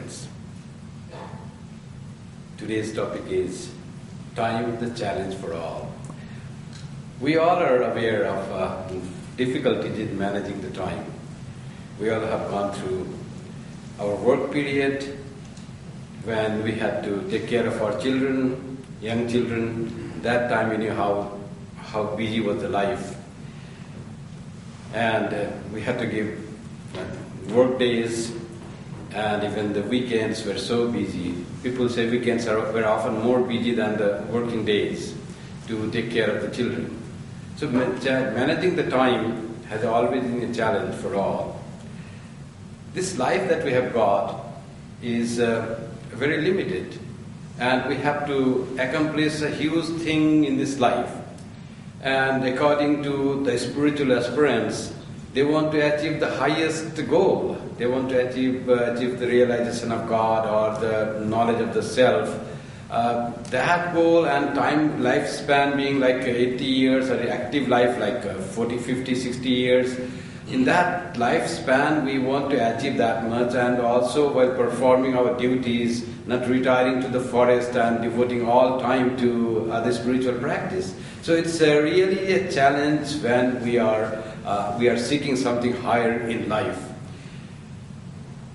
friends. Today's topic is time, the challenge for all. We all are aware of difficulties in managing the time. We all have gone through our work period when we had to take care of our children, young children. That time we knew how busy was the life. And we had to give work days, and even the weekends were so busy. People say weekends were often more busy than the working days to take care of the children. So managing the time has always been a challenge for all. This life that we have got is very limited, and we have to accomplish a huge thing in this life. And according to the spiritual aspirants, they want to achieve the highest goal. They want to achieve the realization of God or the knowledge of the self. That goal and time lifespan being like 80 years, or active life like 40, 50, 60 years. In that lifespan, we want to achieve that much, and also while performing our duties, not retiring to the forest and devoting all time to the spiritual practice. So it's really a challenge when we are seeking something higher in life.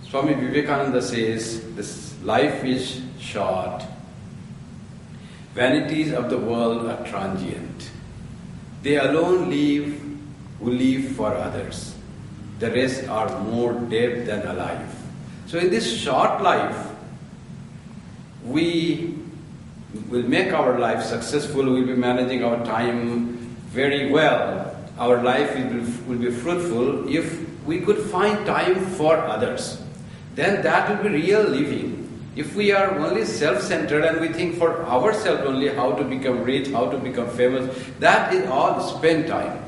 Swami Vivekananda says, this life is short. Vanities of the world are transient. They alone live who live for others. The rest are more dead than alive. So in this short life, we will make our life successful. We'll be managing our time very well. Our life will be fruitful if we could find time for others. Then that will be real living. If we are only self-centered and we think for ourselves only how to become rich, how to become famous, that is all spent time.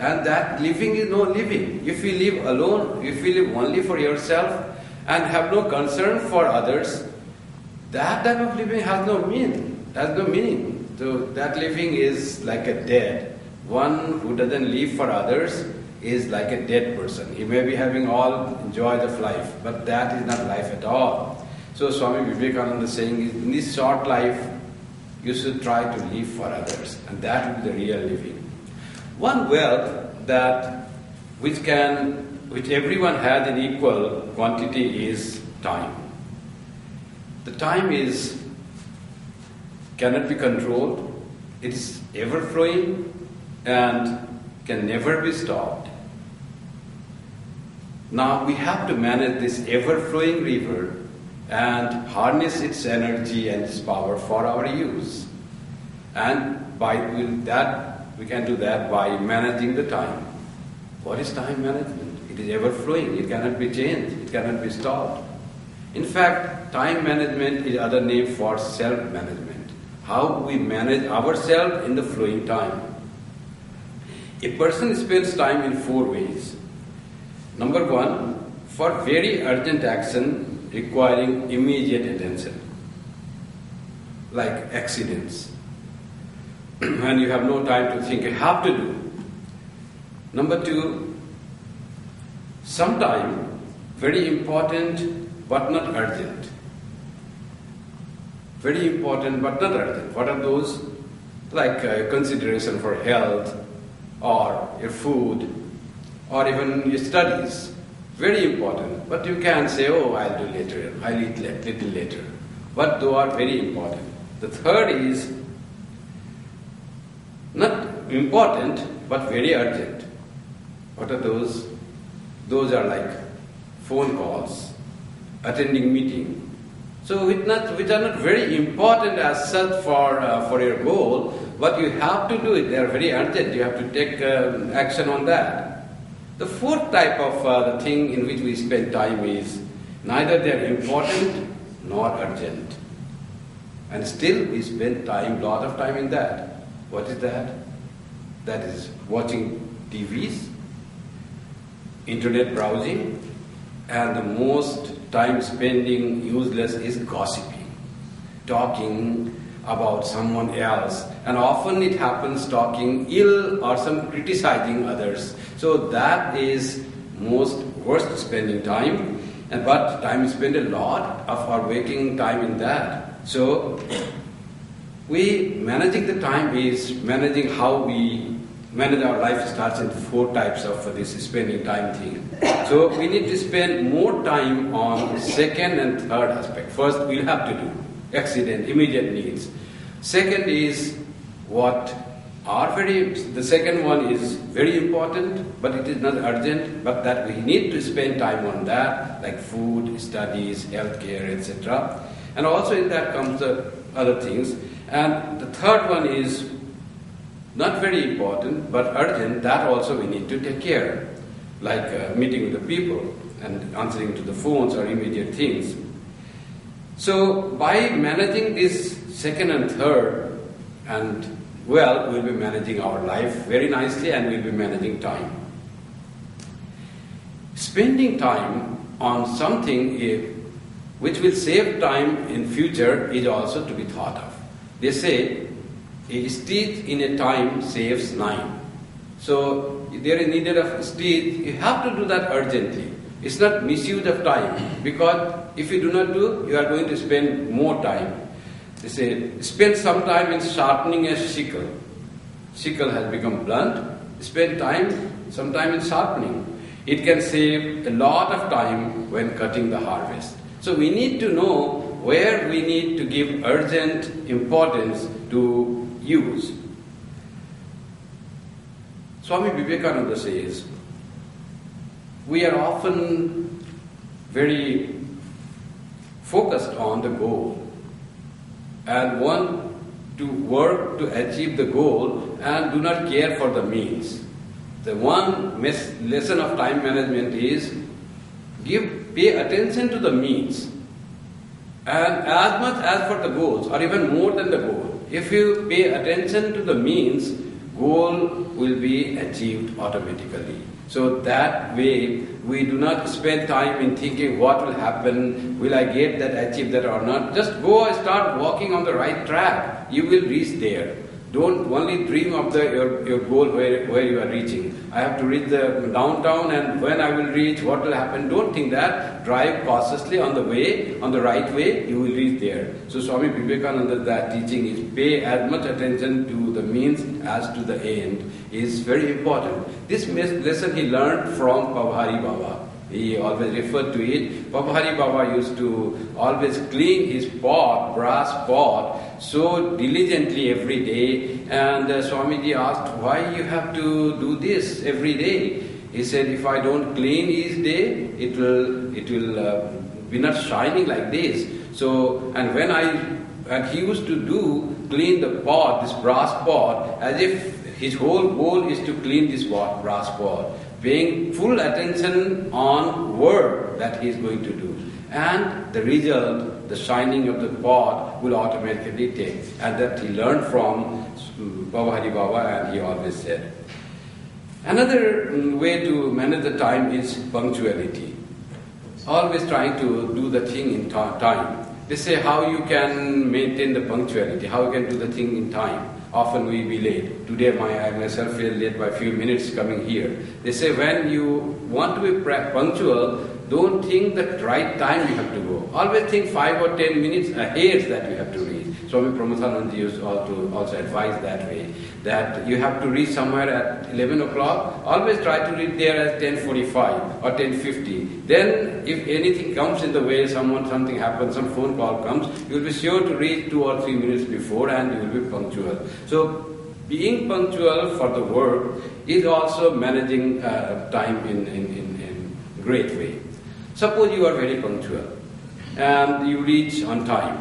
And that living is no living. If we live alone, if we live only for yourself and have no concern for others, that type of living has no meaning. So that living is like a dead. One who doesn't live for others is like a dead person. He may be having all joys of life, but that is not life at all. So Swami Vivekananda is saying, in this short life, you should try to live for others, and that will be the real living. One wealth which everyone has in equal quantity is time. The time cannot be controlled. It is ever flowing and can never be stopped. Now we have to manage this ever flowing river and harness its energy and its power for our use. And we can do that by managing the time. What is time management? It is ever flowing. It cannot be changed. It cannot be stopped. In fact, time management is another name for self-management. How we manage ourselves in the flowing time. A person spends time in 4 ways. Number 1, for very urgent action requiring immediate attention, like accidents. When you have no time to think, you have to do. Number 2, sometime very important but not urgent. Very important but not urgent. What are those? Like consideration for health, or your food, or even your studies. Very important. But you can say, oh, I'll do later, I'll eat little later. But those are very important. The third is not important but very urgent. What are those? Those are like phone calls, attending meeting. So which are not very important as such for your goal, but you have to do it. They are very urgent. You have to take action on that. The fourth type of the thing in which we spend time is neither they are important nor urgent. And still we spend lot of time in that. What is that? That is watching TVs, internet browsing, and the most time spending useless is gossiping, talking about someone else, and often it happens talking ill or some criticizing others. So that is most worst spending time. but time is spent a lot of our waking time in that. So managing the time is managing how we manage our life. Starts in 4 types of this spending time thing. So we need to spend more time on second and third aspect. First, we'll have to do accident, immediate needs. Second is the second one is very important, but it is not urgent, but that we need to spend time on that, like food, studies, healthcare, etc. And also in that comes the other things. And the third one is not very important, but urgent, that also we need to take care, like meeting with the people and answering to the phones or immediate things. So by managing this second and third, we'll be managing our life very nicely, and we'll be managing time. Spending time on something which will save time in future is also to be thought of. They say, a stitch in a time saves 9. So if there is needed of a stitch, you have to do that urgently. It's not misuse of time, because if you do not do, you are going to spend more time. They say, spend some time in sharpening a sickle. Sickle has become blunt. Spend some time in sharpening. It can save a lot of time when cutting the harvest. So we need to know where we need to give urgent importance to use. Swami Vivekananda says, we are often very focused on the goal and want to work to achieve the goal and do not care for the means. The one lesson of time management is pay attention to the means, and as much as for the goals, or even more than the goal. If you pay attention to the means, goal will be achieved automatically. So that way, we do not spend time in thinking what will happen, will I get that, achieve that or not. Just go and start walking on the right track. You will reach there. Don't only dream of your goal where you are reaching. I have to reach the downtown, and when I will reach, what will happen? Don't think that. Drive cautiously on the right way, you will reach there. So Swami Vivekananda's that teaching is pay as much attention to the means as to the end is very important. This lesson he learned from Pabhari Baba. He always referred to it. Pabhari Baba used to always clean his pot, brass pot, so diligently every day. And Swamiji asked, why you have to do this every day? He said, if I don't clean each day, it will be not shining like this. So, and he used to clean the pot, this brass pot, as if his whole goal is to clean this brass pot, paying full attention on work that he is going to do. And the result, the shining of the pot, will automatically take. And that he learned from Pabhari Baba, and he always said. Another way to manage the time is punctuality. Always trying to do the thing in time. They say how you can maintain the punctuality, how you can do the thing in time. Often we be late. Today I myself feel late by a few minutes coming here. They say when you want to be punctual, don't think the right time you have to go. Always think 5 or 10 minutes ahead that you have to reach. Swami Pramodhananda used to also advise that way, that you have to reach somewhere at 11 o'clock. Always try to reach there at 10:45 or 10:50. Then if anything comes in the way, something happens, some phone call comes, you will be sure to reach 2 or 3 minutes before, and you will be punctual. So being punctual for the work is also managing time in a great way. Suppose you are very punctual and you reach on time,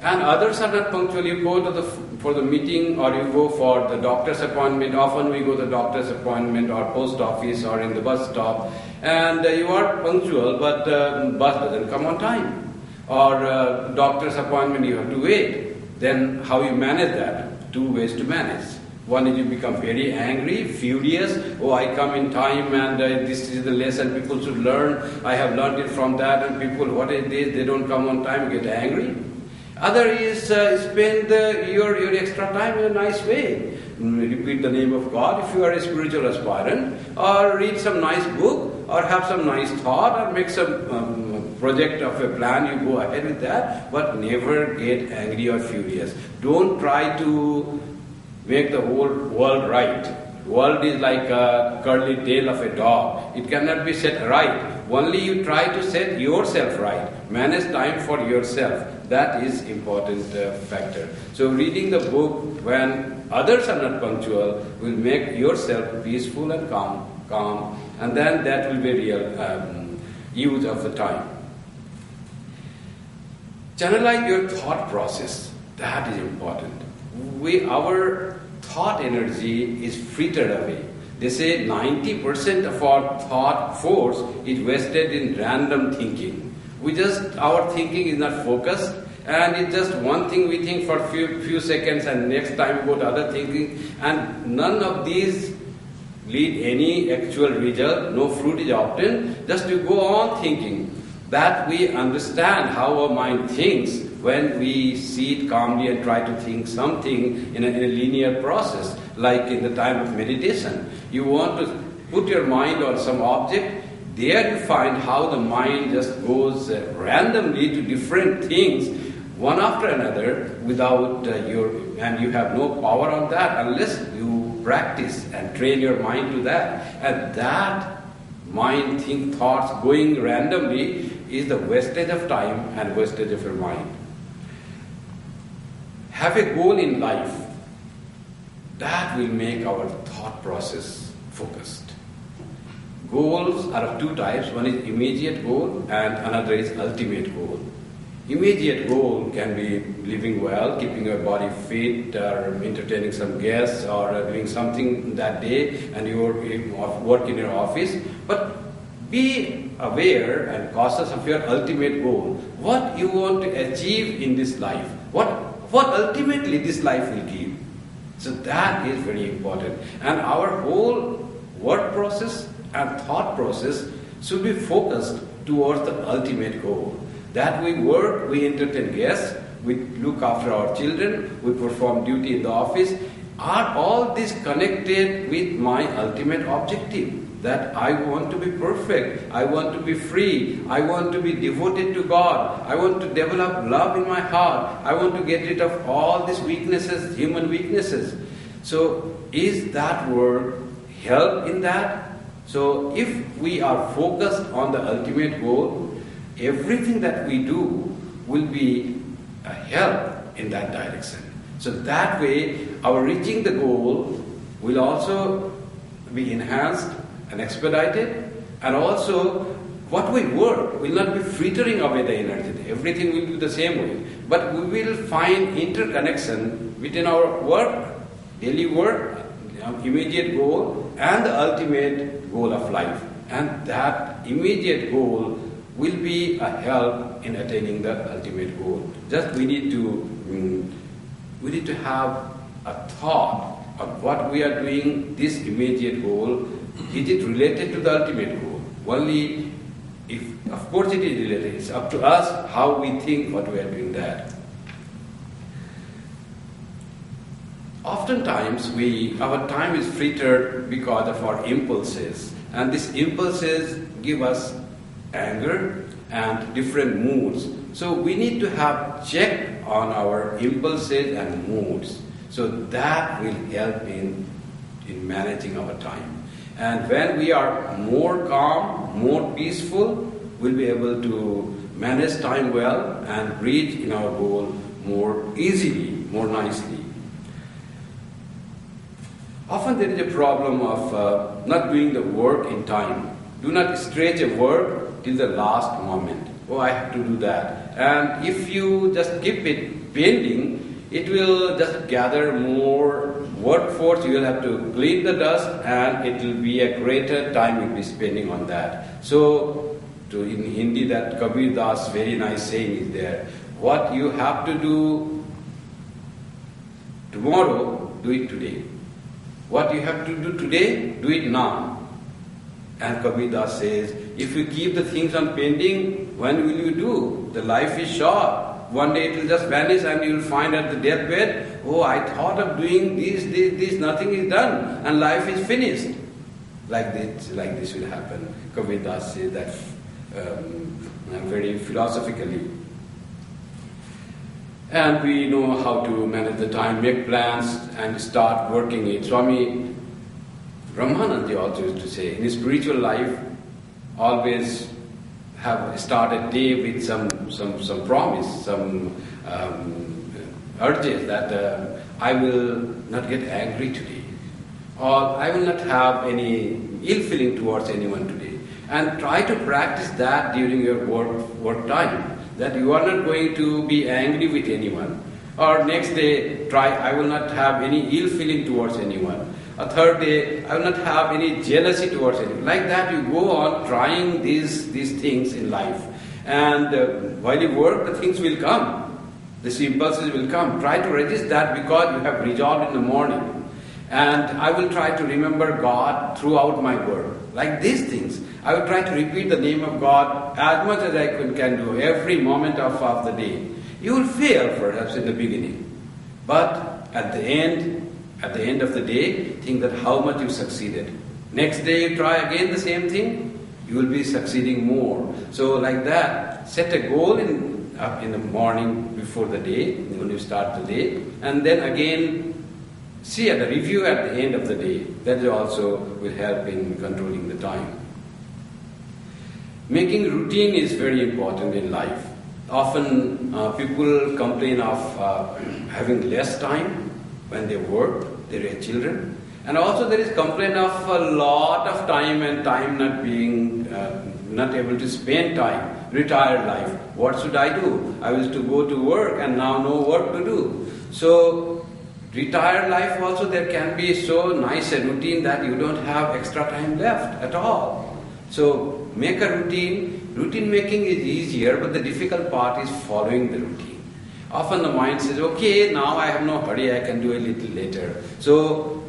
and others are not punctual. You go for the meeting, or you go for the doctor's appointment. Often we go to the doctor's appointment or post office or in the bus stop, and you are punctual, but bus doesn't come on time. Or doctor's appointment, you have to wait. Then how you manage that? 2 ways to manage. One is you become very angry, furious. Oh, I come in time, and this is the lesson people should learn. I have learned it from that, and people, what is this? They don't come on time, you get angry. Other is spend your extra time in a nice way. Repeat the name of God if you are a spiritual aspirant, or read some nice book, or have some nice thought, or make some project of a plan, you go ahead with that, but never get angry or furious. Don't try to make the whole world right. World is like a curly tail of a dog. It cannot be set right. Only you try to set yourself right. Manage time for yourself. That is important factor. So reading the book when others are not punctual will make yourself peaceful and calm, and then that will be real use of the time. Channelize your thought process. That is important. Our thought energy is frittered away. They say 90% of our thought force is wasted in random thinking. Our thinking is not focused, and it's just one thing we think for few seconds, and next time we go to other thinking, and none of these lead any actual result. No fruit is obtained. Just to go on thinking. That we understand how our mind thinks when we sit calmly and try to think something in a linear process, like in the time of meditation. You want to put your mind on some object. There you find how the mind just goes randomly to different things, one after another, without and you have no power on that unless you practice and train your mind to that. And that mind thoughts going randomly is the wastage of time and wastage of your mind. Have a goal in life. That will make our thought process focused. Goals are of two types. One is immediate goal and another is ultimate goal. Immediate goal can be living well, keeping your body fit, or entertaining some guests, or doing something that day, and you work in your office. But be aware and cautious of your ultimate goal. What you want to achieve in this life. What ultimately this life will give. So that is very important. And our whole work process and thought process should be focused towards the ultimate goal. That we work, we entertain guests, we look after our children, we perform duty in the office. Are all these connected with my ultimate objective? That I want to be perfect, I want to be free, I want to be devoted to God, I want to develop love in my heart, I want to get rid of all these weaknesses, human weaknesses. So is that word help in that? So if we are focused on the ultimate goal, everything that we do will be a help in that direction. So that way our reaching the goal will also be enhanced and expedited, and also what we work will not be frittering away the energy. Everything will be the same way. But we will find interconnection between our work, daily work, immediate goal, and the ultimate goal of life. And that immediate goal will be a help in attaining the ultimate goal. Just we need to have a thought of what we are doing, this immediate goal. Is it related to the ultimate goal? Only if, of course it is related. It's up to us how we think what we are doing that. Oftentimes our time is frittered because of our impulses. And these impulses give us anger and different moods. So we need to have check on our impulses and moods. So that will help in managing our time. And when we are more calm, more peaceful, we'll be able to manage time well and reach in our goal more easily, more nicely. Often there is a problem of not doing the work in time. Do not stretch a work till the last moment. Oh, I have to do that. And if you just keep it pending, it will just gather more workforce. You will have to clean the dust, and it will be a greater time you'll be spending on that. So, in Hindi, that Kabir Das very nice saying is there. What you have to do tomorrow, do it today. What you have to do today, do it now. And Kabir Das says, if you keep the things on pending, when will you do? The life is short. One day it will just vanish and you will find at the deathbed, oh, I thought of doing this, nothing is done, and life is finished. Like this will happen. Kabir Das says that very philosophically. And we know how to manage the time, make plans, and start working it. Swami Brahmananda also used to say, in his spiritual life, always have started day with some promise, some urges that I will not get angry today, or I will not have any ill feeling towards anyone today. And try to practice that during your work time, that you are not going to be angry with anyone. Or next day, try, I will not have any ill feeling towards anyone. A third day, I will not have any jealousy towards anyone. Like that, you go on trying these things in life. And while you work, the things will come. The impulses will come. Try to resist that because you have resolved in the morning. And I will try to remember God throughout my work. Like these things. I will try to repeat the name of God as much as I can do every moment of the day. You will fail perhaps in the beginning. But at the end of the day, think that how much you succeeded. Next day you try again the same thing, you will be succeeding more. So like that, set a goal in the morning before the day, when you start the day, and then again see at the review at the end of the day. That also will help in controlling the time. Making routine is very important in life. Often people complain of having less time when they work, they raise children. And also there is complaint of a lot of time and time not being, not able to spend time, retired life. What should I do? I used to go to work and now no work to do. So retired life also there can be so nice a routine that you don't have extra time left at all. So make a routine. Routine making is easier, but the difficult part is following the routine. Often the mind says, okay, now I have no hurry, I can do a little later. So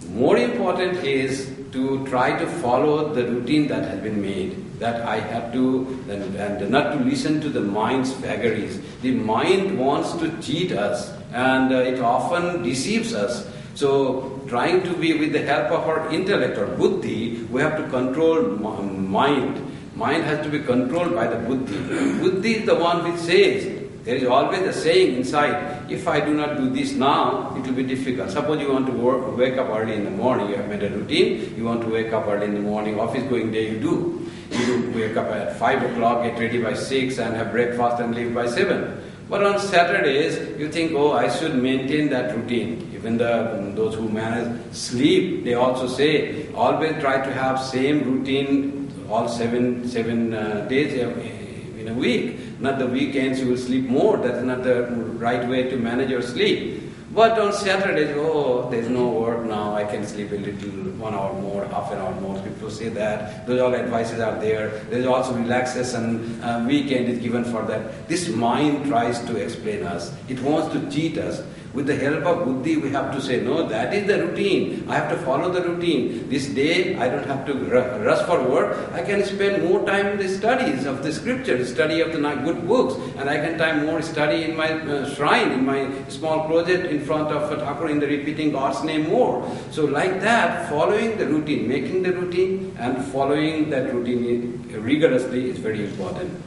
more important is to try to follow the routine that has been made, that I have to, and not to listen to the mind's vagaries. The mind wants to cheat us, and it often deceives us. So trying to be with the help of our intellect or buddhi, we have to control mind. Mind has to be controlled by the buddhi. Buddhi is the one which says, there is always a saying inside, if I do not do this now, it will be difficult. Suppose you want to wake up early in the morning, you have made a routine, you want to wake up early in the morning, office going day you do. You wake up at 5 o'clock, get ready by 6 and have breakfast and leave by 7. But on Saturdays, you think, oh, I should maintain that routine. Even those who manage sleep, they also say, always try to have same routine all seven days in a week. Not the weekends you will sleep more. That's not the right way to manage your sleep. But on Saturdays, oh, there's no work now, I can sleep a little, 1 hour more, half an hour more. People say that. Those all advices are there. There's also relaxation, weekend is given for that. This mind tries to explain us. It wants to cheat us. With the help of buddhi, we have to say, no, that is the routine. I have to follow the routine. This day, I don't have to rush for work. I can spend more time in the studies of the scripture, study of the good books, and I can time more study in my shrine, in my small project in front of Thakur, in the repeating God's name more. So like that, following the routine, making the routine and following that routine rigorously is very important.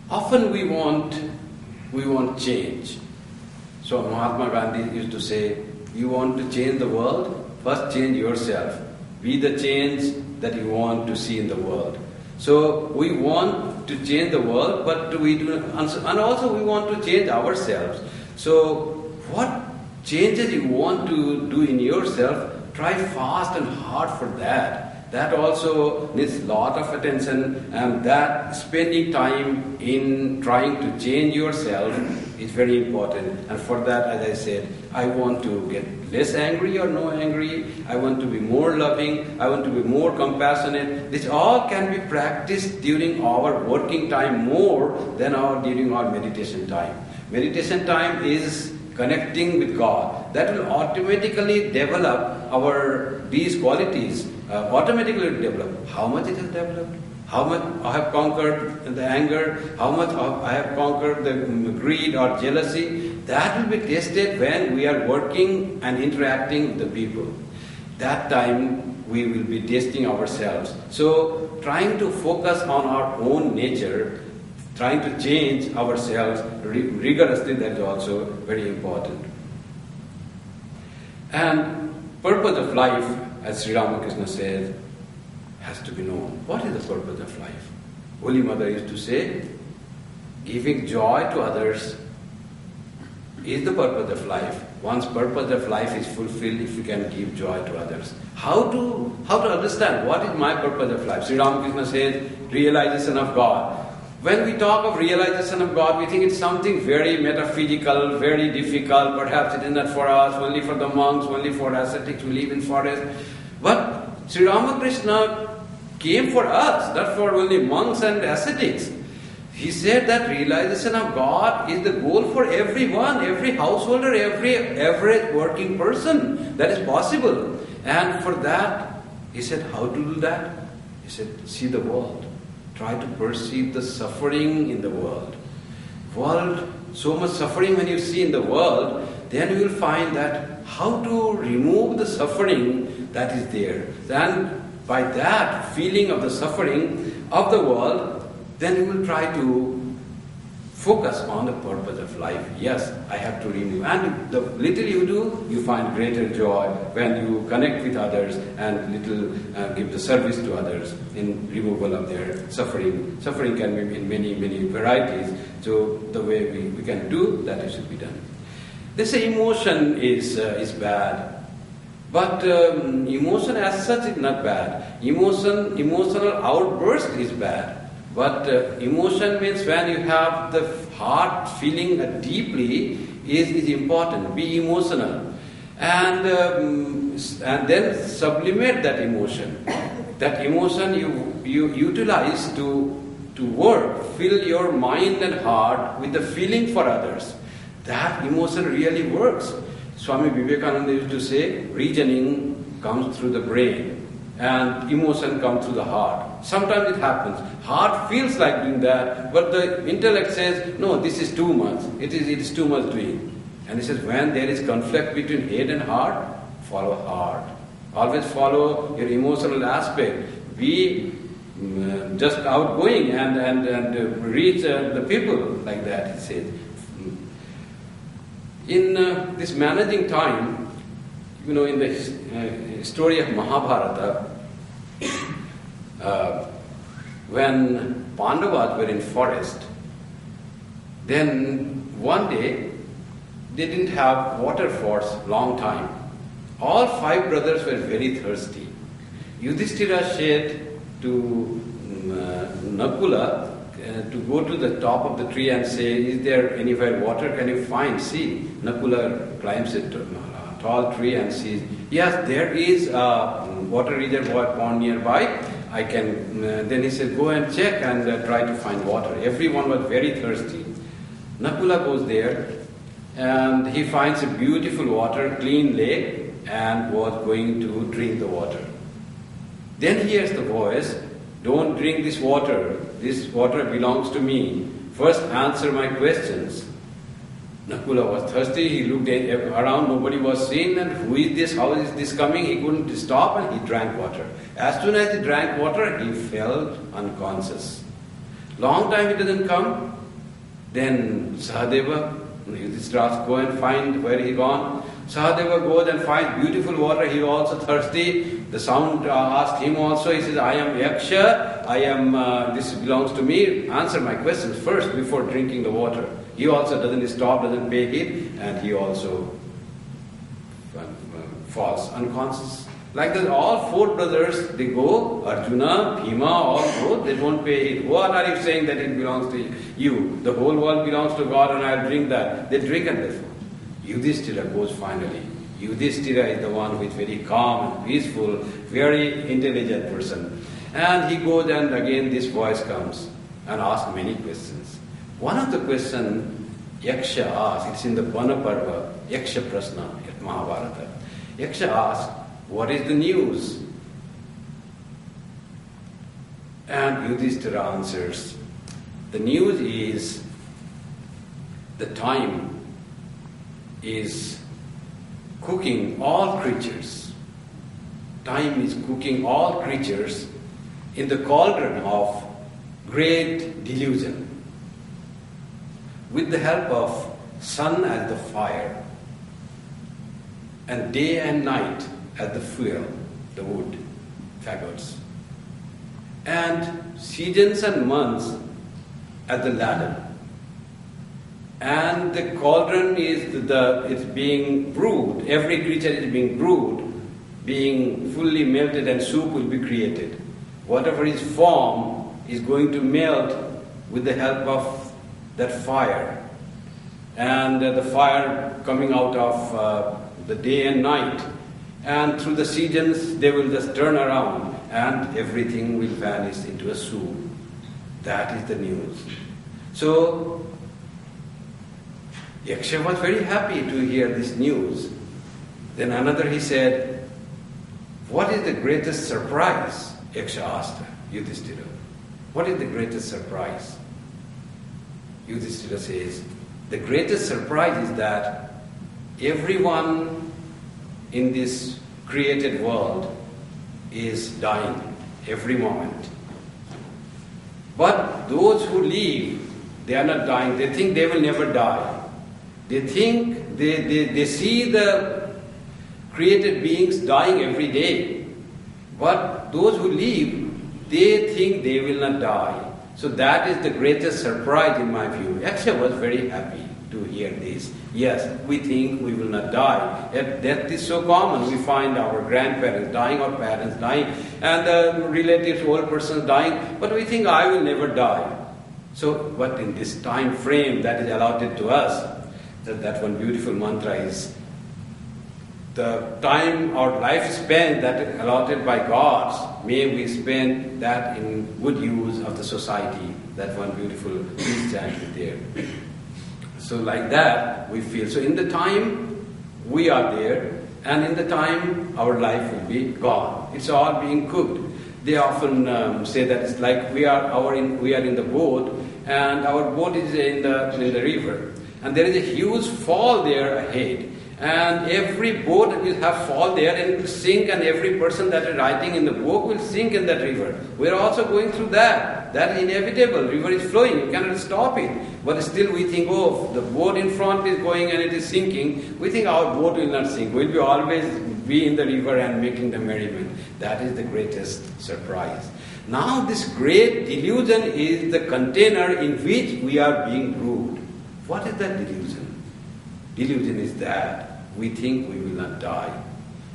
Often we want change. So Mahatma Gandhi used to say, you want to change the world? First change yourself. Be the change that you want to see in the world. So we want to change the world, but we do, and also we want to change ourselves. So what changes you want to do in yourself, try fast and hard for that. That also needs a lot of attention, and that spending time in trying to change yourself is very important. And for that, as I said, I want to get less angry or no angry. I want to be more loving. I want to be more compassionate. This all can be practiced during our working time more than during our meditation time. Meditation time is connecting with God. That will automatically develop these qualities. Automatically develop. How much it has developed? How much I have conquered the anger? How much I have conquered the greed or jealousy? That will be tested when we are working and interacting with the people. That time we will be testing ourselves. So trying to focus on our own nature, trying to change ourselves rigorously, that is also very important. And purpose of life, as Sri Ramakrishna says, has to be known. What is the purpose of life? Holy Mother used to say, giving joy to others is the purpose of life. One's purpose of life is fulfilled if you can give joy to others. How to understand what is my purpose of life? Sri Ramakrishna says, realization of God. When we talk of realization of God, we think it's something very metaphysical, very difficult. Perhaps it is not for us, only for the monks, only for ascetics who live in forest. But Sri Ramakrishna came for us, not for only monks and ascetics. He said that realization of God is the goal for everyone, every householder, every average working person. That is possible. And for that, he said, how to do that? He said, see the world. Try to perceive the suffering in the world. So much suffering when you see in the world, then you will find that how to remove the suffering that is there. Then by that feeling of the suffering of the world, then you will try to focus on the purpose of life. Yes, I have to remove. And the little you do, you find greater joy when you connect with others and give the service to others in removal of their suffering. Suffering can be in many, many varieties. So the way we can do that, it should be done. They say emotion is bad. But emotion as such is not bad. Emotional outburst is bad. But emotion means when you have the heart feeling deeply is important. Be emotional. And then sublimate that emotion. That emotion you utilize to work. Fill your mind and heart with the feeling for others. That emotion really works. Swami Vivekananda used to say, reasoning comes through the brain and emotion comes through the heart. Sometimes it happens. Heart feels like doing that, but the intellect says, no, this is too much. It is too much doing. And he says, when there is conflict between head and heart, follow heart. Always follow your emotional aspect. Be just outgoing and reach the people like that, he says. In this managing time, in the story of Mahabharata, when Pandavas were in forest, then one day they didn't have water for a long time. All 5 brothers were very thirsty. Yudhishthira said to Nakula to go to the top of the tree and say, is there anywhere water can you find? See, Nakula climbs a tall tree and sees, yes, there is a water reservoir pond nearby. I can, then he said, go and check and try to find water. Everyone was very thirsty. Nakula goes there and he finds a beautiful water, clean lake, and was going to drink the water. Then he hears the voice, don't drink this water belongs to me. First answer my questions. Nakula was thirsty, he looked around, nobody was seen, and who is this, how is this coming? He couldn't stop and he drank water. As soon as he drank water, he fell unconscious. Long time he doesn't come, then Sahadeva, Yudhishthira asks, go and find where he gone. Sahadeva goes and finds beautiful water, he also thirsty. The sound asked him also, he says, I am Yaksha, this belongs to me, answer my questions first before drinking the water. He also doesn't stop, doesn't pay heed, and he also falls unconscious. Like that, all 4 brothers, they go, Arjuna, Bhima, all go, they don't pay heed. What are you saying that it belongs to you? The whole world belongs to God and I'll drink that. They drink and they fall. Yudhishthira goes finally. Yudhishthira is the one who is very calm and peaceful, very intelligent person. And he goes and again this voice comes and asks many questions. One of the questions Yaksha asks, it's in the Bana Parva, Yaksha Prasna at Mahabharata. Yaksha asks, what is the news? And Yudhishthira answers, the news is the time is cooking all creatures. time is cooking all creatures in the cauldron of great delusion. With the help of sun as the fire, and day and night as the fuel, the wood, fagots, and seasons and months as the ladle. And the cauldron is being brewed, every creature is being brewed, being fully melted, and soup will be created. Whatever is formed is going to melt with the help of that fire. And the fire coming out of the day and night. And through the seasons, they will just turn around and everything will vanish into a soup. That is the news. So, Yaksha was very happy to hear this news. Then another he said, "What is the greatest surprise?" Yaksha asked Yudhishthira. "What is the greatest surprise?" Yudhishthira says, "The greatest surprise is that everyone in this created world is dying every moment. But those who live, they are not dying. They think they will never die. They think, they see the created beings dying every day. But those who live, they think they will not die. So that is the greatest surprise in my view." Yaksha was very happy to hear this. Yes, we think we will not die. Yet death is so common. We find our grandparents dying, our parents dying, and the relatives, old persons dying. But we think, I will never die. So, but in this time frame that is allotted to us, that one beautiful mantra is, the time or lifespan that is allotted by God, may we spend that in good use of the society. That one beautiful chant is there. So like that we feel. So in the time we are there, and in the time our life will be gone. It's all being cooked. They often say that it's like we are in the boat, and our boat is in the river, and there is a huge fall there ahead. And every boat will have fall there and will sink, and every person that is riding in the boat will sink in that river. We are also going through that. That is inevitable. River is flowing. You cannot stop it. But still we think, oh, the boat in front is going and it is sinking. We think our boat will not sink. We'll always be in the river and making the merriment. That is the greatest surprise. Now this great delusion is the container in which we are being brewed. What is that delusion? Delusion is that we think we will not die.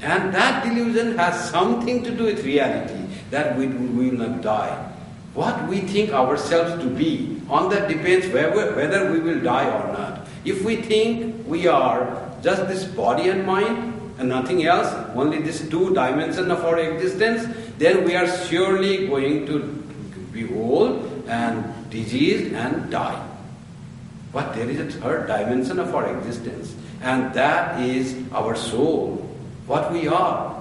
And that delusion has something to do with reality, that we will not die. What we think ourselves to be, on that depends whether we will die or not. If we think we are just this body and mind and nothing else, only this two dimensions of our existence, then we are surely going to be old and diseased and die. But there is a third dimension of our existence, and that is our soul, what we are.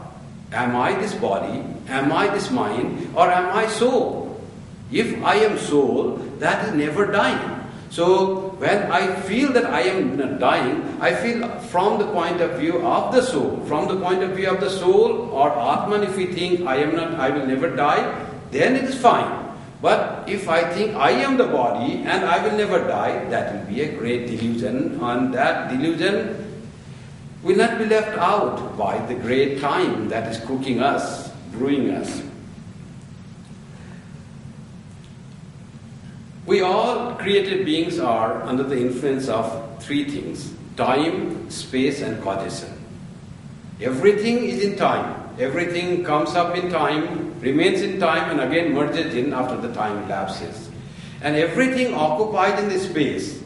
Am I this body? Am I this mind? Or am I soul? If I am soul, that is never dying. So when I feel that I am not dying, I feel from the point of view of the soul. From the point of view of the soul or Atman, if we think I will never die, then it is fine. But if I think I am the body and I will never die, that will be a great delusion, and that delusion will not be left out by the great time that is cooking us, brewing us. We all created beings are under the influence of three things: time, space, and causation. Everything is in time. Everything comes up in time, remains in time, and again merges in after the time elapses. And everything occupied in the space.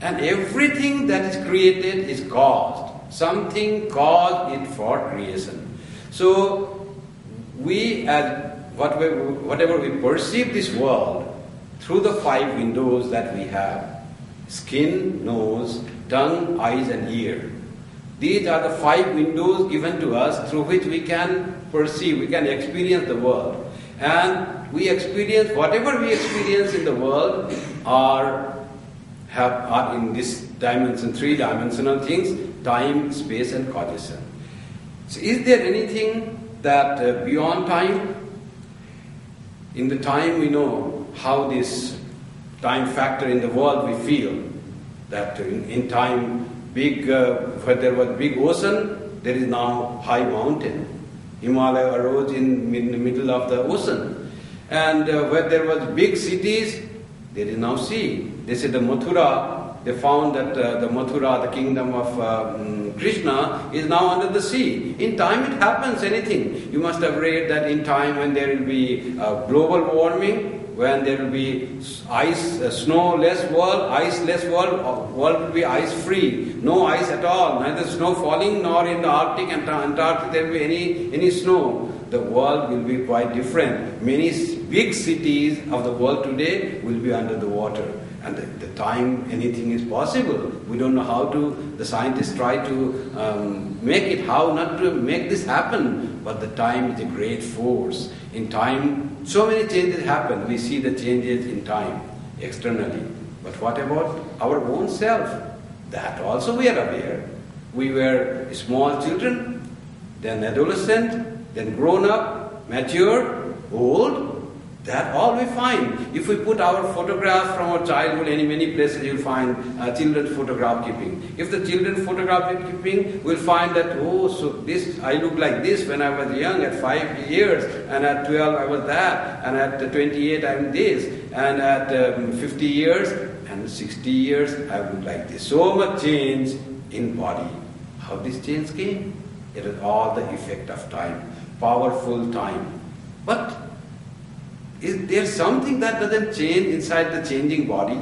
And everything that is created is caused. Something caused it for creation. So we, as whatever we perceive this world through the five windows that we have: skin, nose, tongue, eyes, and ear. These are the five windows given to us through which we can perceive, we can experience the world. And we experience, whatever we experience in the world are in this dimension, three-dimensional things: time, space, and causation. So is there anything that beyond time, in the time we know how this time factor in the world we feel, that in time, where there was big ocean, there is now high mountain. Himalaya arose in the middle of the ocean. And where there was big cities, there is now sea. They say the Mathura, they found that the Mathura, the kingdom of Krishna, is now under the sea. In time it happens, anything. You must have read that in time when there will be global warming, when there will be ice, snow-less world, ice-less world will be ice-free. No ice at all, neither snow falling nor in the Arctic and Antarctic there will be any snow. The world will be quite different. Many big cities of the world today will be under the water. And the time anything is possible. We don't know how to, the scientists try to make it, how not to make this happen. But the time is a great force. In time, so many changes happen. We see the changes in time, externally. But what about our own self? That also we are aware. We were small children, then adolescent, then grown up, mature, old. That all we find. If we put our photographs from our childhood in many places, you'll find children's photograph keeping. If the children's photograph keeping, we'll find that, oh, so this, I look like this when I was young at 5 years, and at 12 I was that, and at 28 I'm this, and at 50 years and 60 years I look like this. So much change in body. How this change came? It is all the effect of time, powerful time. But is there something that doesn't change inside the changing body?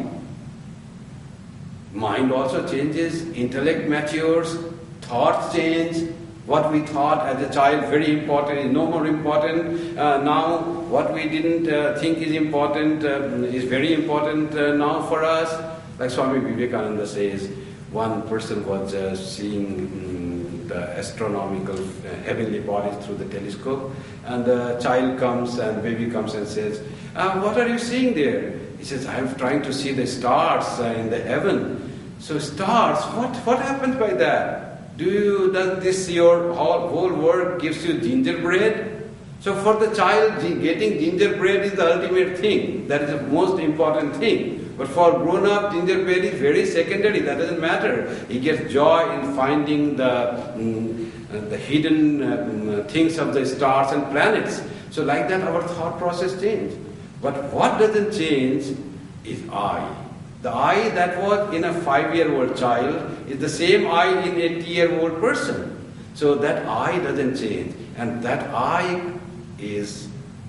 Mind also changes, intellect matures, thoughts change. What we thought as a child very important is no more important. Now what we didn't think is important is very important now for us. Like Swami Vivekananda says, one person was seeing the astronomical heavenly bodies through the telescope, and the child comes and baby comes and says, what are you seeing there? He says, I'm trying to see the stars in the heaven. So stars, what happens by that? Does this your whole work gives you gingerbread? So for the child, getting gingerbread is the ultimate thing. That is the most important thing. But for grown-up, gingerbread is very secondary. That doesn't matter. He gets joy in finding the hidden things of the stars and planets. So like that, our thought process changes. But what doesn't change is I. The I that was in a 5-year-old child is the same I in an 80-year-old person. So that I doesn't change. And that I is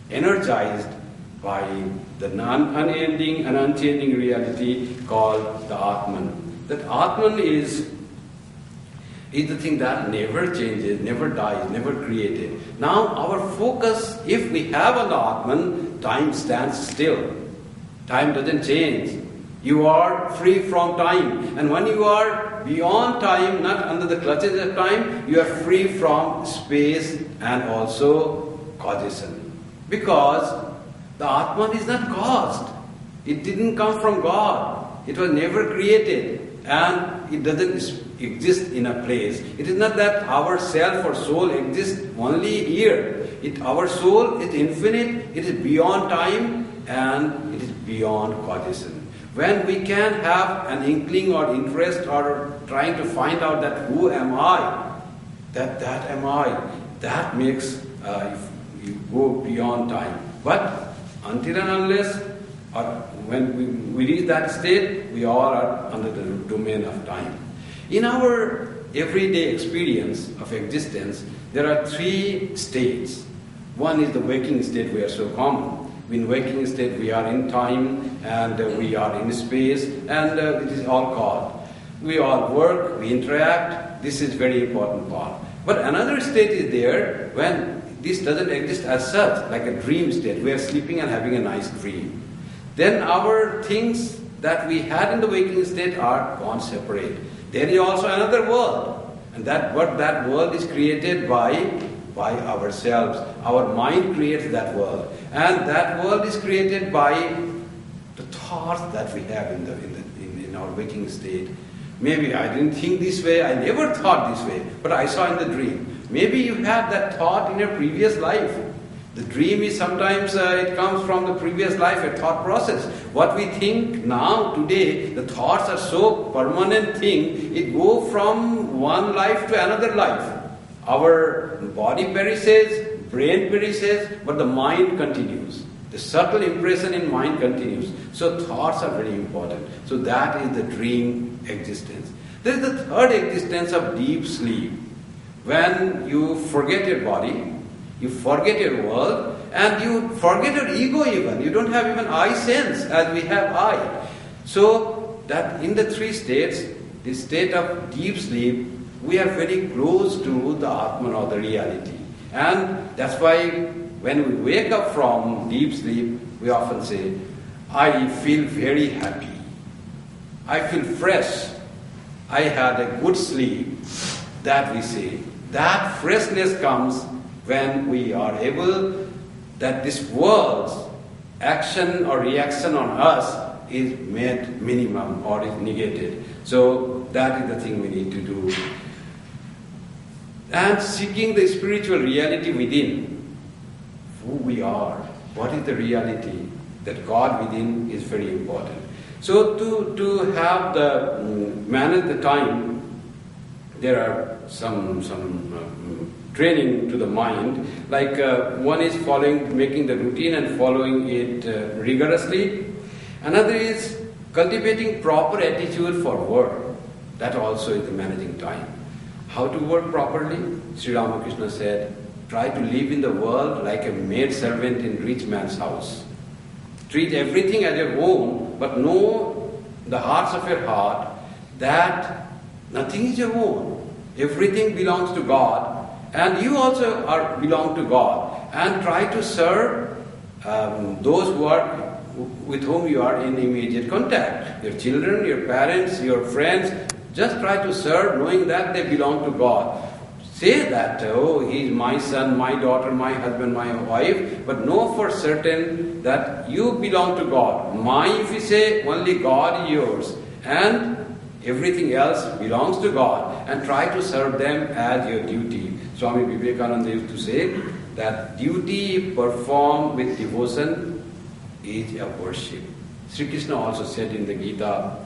energized by the unending and unchanging reality called the Atman. That Atman is the thing that never changes, never dies, never created. Now our focus, if we have on the Atman, time stands still. Time doesn't change. You are free from time. And when you are beyond time, not under the clutches of time, you are free from space and also causation. Because the Atman is not caused. It didn't come from God. It was never created. And it doesn't exist in a place. It is not that our self or soul exists only here. Our soul is infinite, it is beyond time, and it is beyond causation. When we can have an inkling or interest or trying to find out that who am I, that am I, that makes you go beyond time. But until and unless, or when we reach that state, we all are under the domain of time. In our everyday experience of existence, there are 3 states. One is the waking state, we are so common. In waking state, we are in time and we are in space, and it is all called. We all work, we interact. This is very important part. But another state is there when this doesn't exist as such, like a dream state. We are sleeping and having a nice dream. Then our things that we had in the waking state are gone separate. There is also another world, and that world is created by ourselves. Our mind creates that world, and that world is created by the thoughts that we have in our waking state. Maybe I didn't think this way, I never thought this way, but I saw in the dream. Maybe you had that thought in your previous life. The dream is sometimes it comes from the previous life, a thought process. What we think now, today, the thoughts are so permanent thing, it go from one life to another life. Our body perishes, brain perishes, but the mind continues. The subtle impression in mind continues. So thoughts are very important. So that is the dream existence. There is the third existence of deep sleep. When you forget your body, you forget your world, and you forget your ego even. You don't have even I sense as we have I. So that in the three states, the state of deep sleep, we are very close to the Atman or the reality. And that's why when we wake up from deep sleep, we often say, I feel very happy. I feel fresh. I had a good sleep. That we say. That freshness comes when we are able that this world's action or reaction on us is made minimum or is negated. So that is the thing we need to do. And seeking the spiritual reality within, who we are, what is the reality, that God within is very important. So to have the manage the time, there are some training to the mind. Like one is making the routine and following it rigorously. Another is cultivating proper attitude for work. That also is the managing time. How to work properly? Sri Ramakrishna said, try to live in the world like a maid servant in rich man's house. Treat everything as your own, but know the hearts of your heart that nothing is your own. Everything belongs to God. And you also belong to God, and try to serve those with whom you are in immediate contact. Your children, your parents, your friends. Just try to serve knowing that they belong to God. Say that, oh, he is my son, my daughter, my husband, my wife, but know for certain that you belong to God. My, if you say, only God is yours. And everything else belongs to God, and try to serve them as your duty. Swami Vivekananda used to say that duty performed with devotion is a worship. Sri Krishna also said in the Gita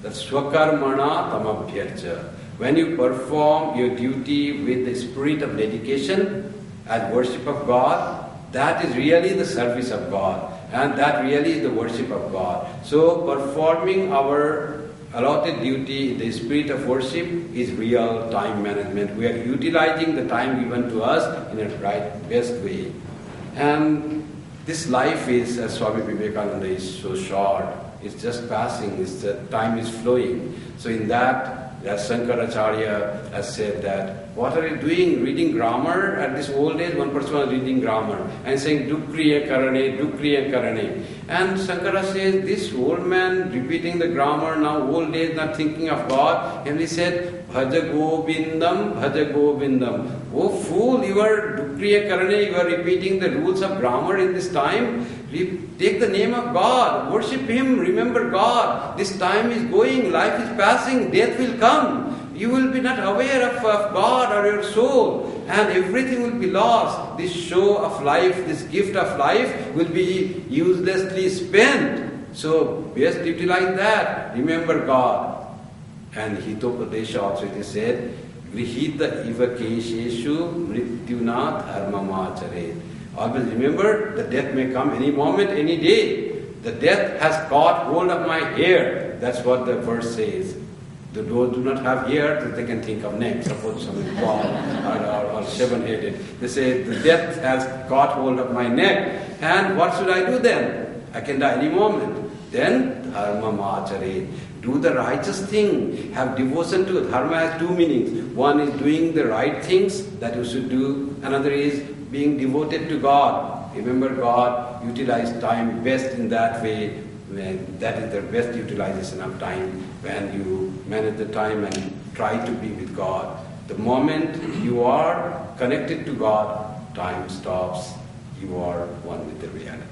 that Swakarmana tamabhyarcha. When you perform your duty with the spirit of dedication as worship of God, that is really the service of God, and that really is the worship of God. So performing our allotted duty, the spirit of worship, is real time management. We are utilizing the time given to us in a best way. And this life is, as Swami Vivekananda, is so short. It's just passing. Time is flowing. So in that, as Shankaracharya has said that, what are you doing? Reading grammar? At this old age, one person was reading grammar and saying, Dukriya Karane, Dukriya Karane. And Shankara says, this old man repeating the grammar, now old age, not thinking of God. And he said, Bhaja Govindam, Bhaja Govindam. Oh fool, you are Dukriya Karane, you are repeating the rules of grammar in this time. Take the name of God, worship Him, remember God. This time is going, life is passing, death will come. You will be not aware of God or your soul, and everything will be lost. This show of life, this gift of life will be uselessly spent. So best utilize that. Remember God. And Hitopadesha also it is said, Grihita iva kesheshu mrityuna dharmamachare. Always remember that death may come any moment, any day. The death has caught hold of my hair. That's what the verse says. Those do not have hair, they can think of neck. Suppose someone tall or seven-headed. They say, the death has caught hold of my neck. And what should I do then? I can die any moment. Then, dharma machare. Do the righteous thing. Have devotion to dharma has two meanings. One is doing the right things that you should do. Another is being devoted to God. Remember God, utilize time best in that way. That is the best utilization of time, when you manage the time and try to be with God. The moment you are connected to God, time stops. You are one with the reality.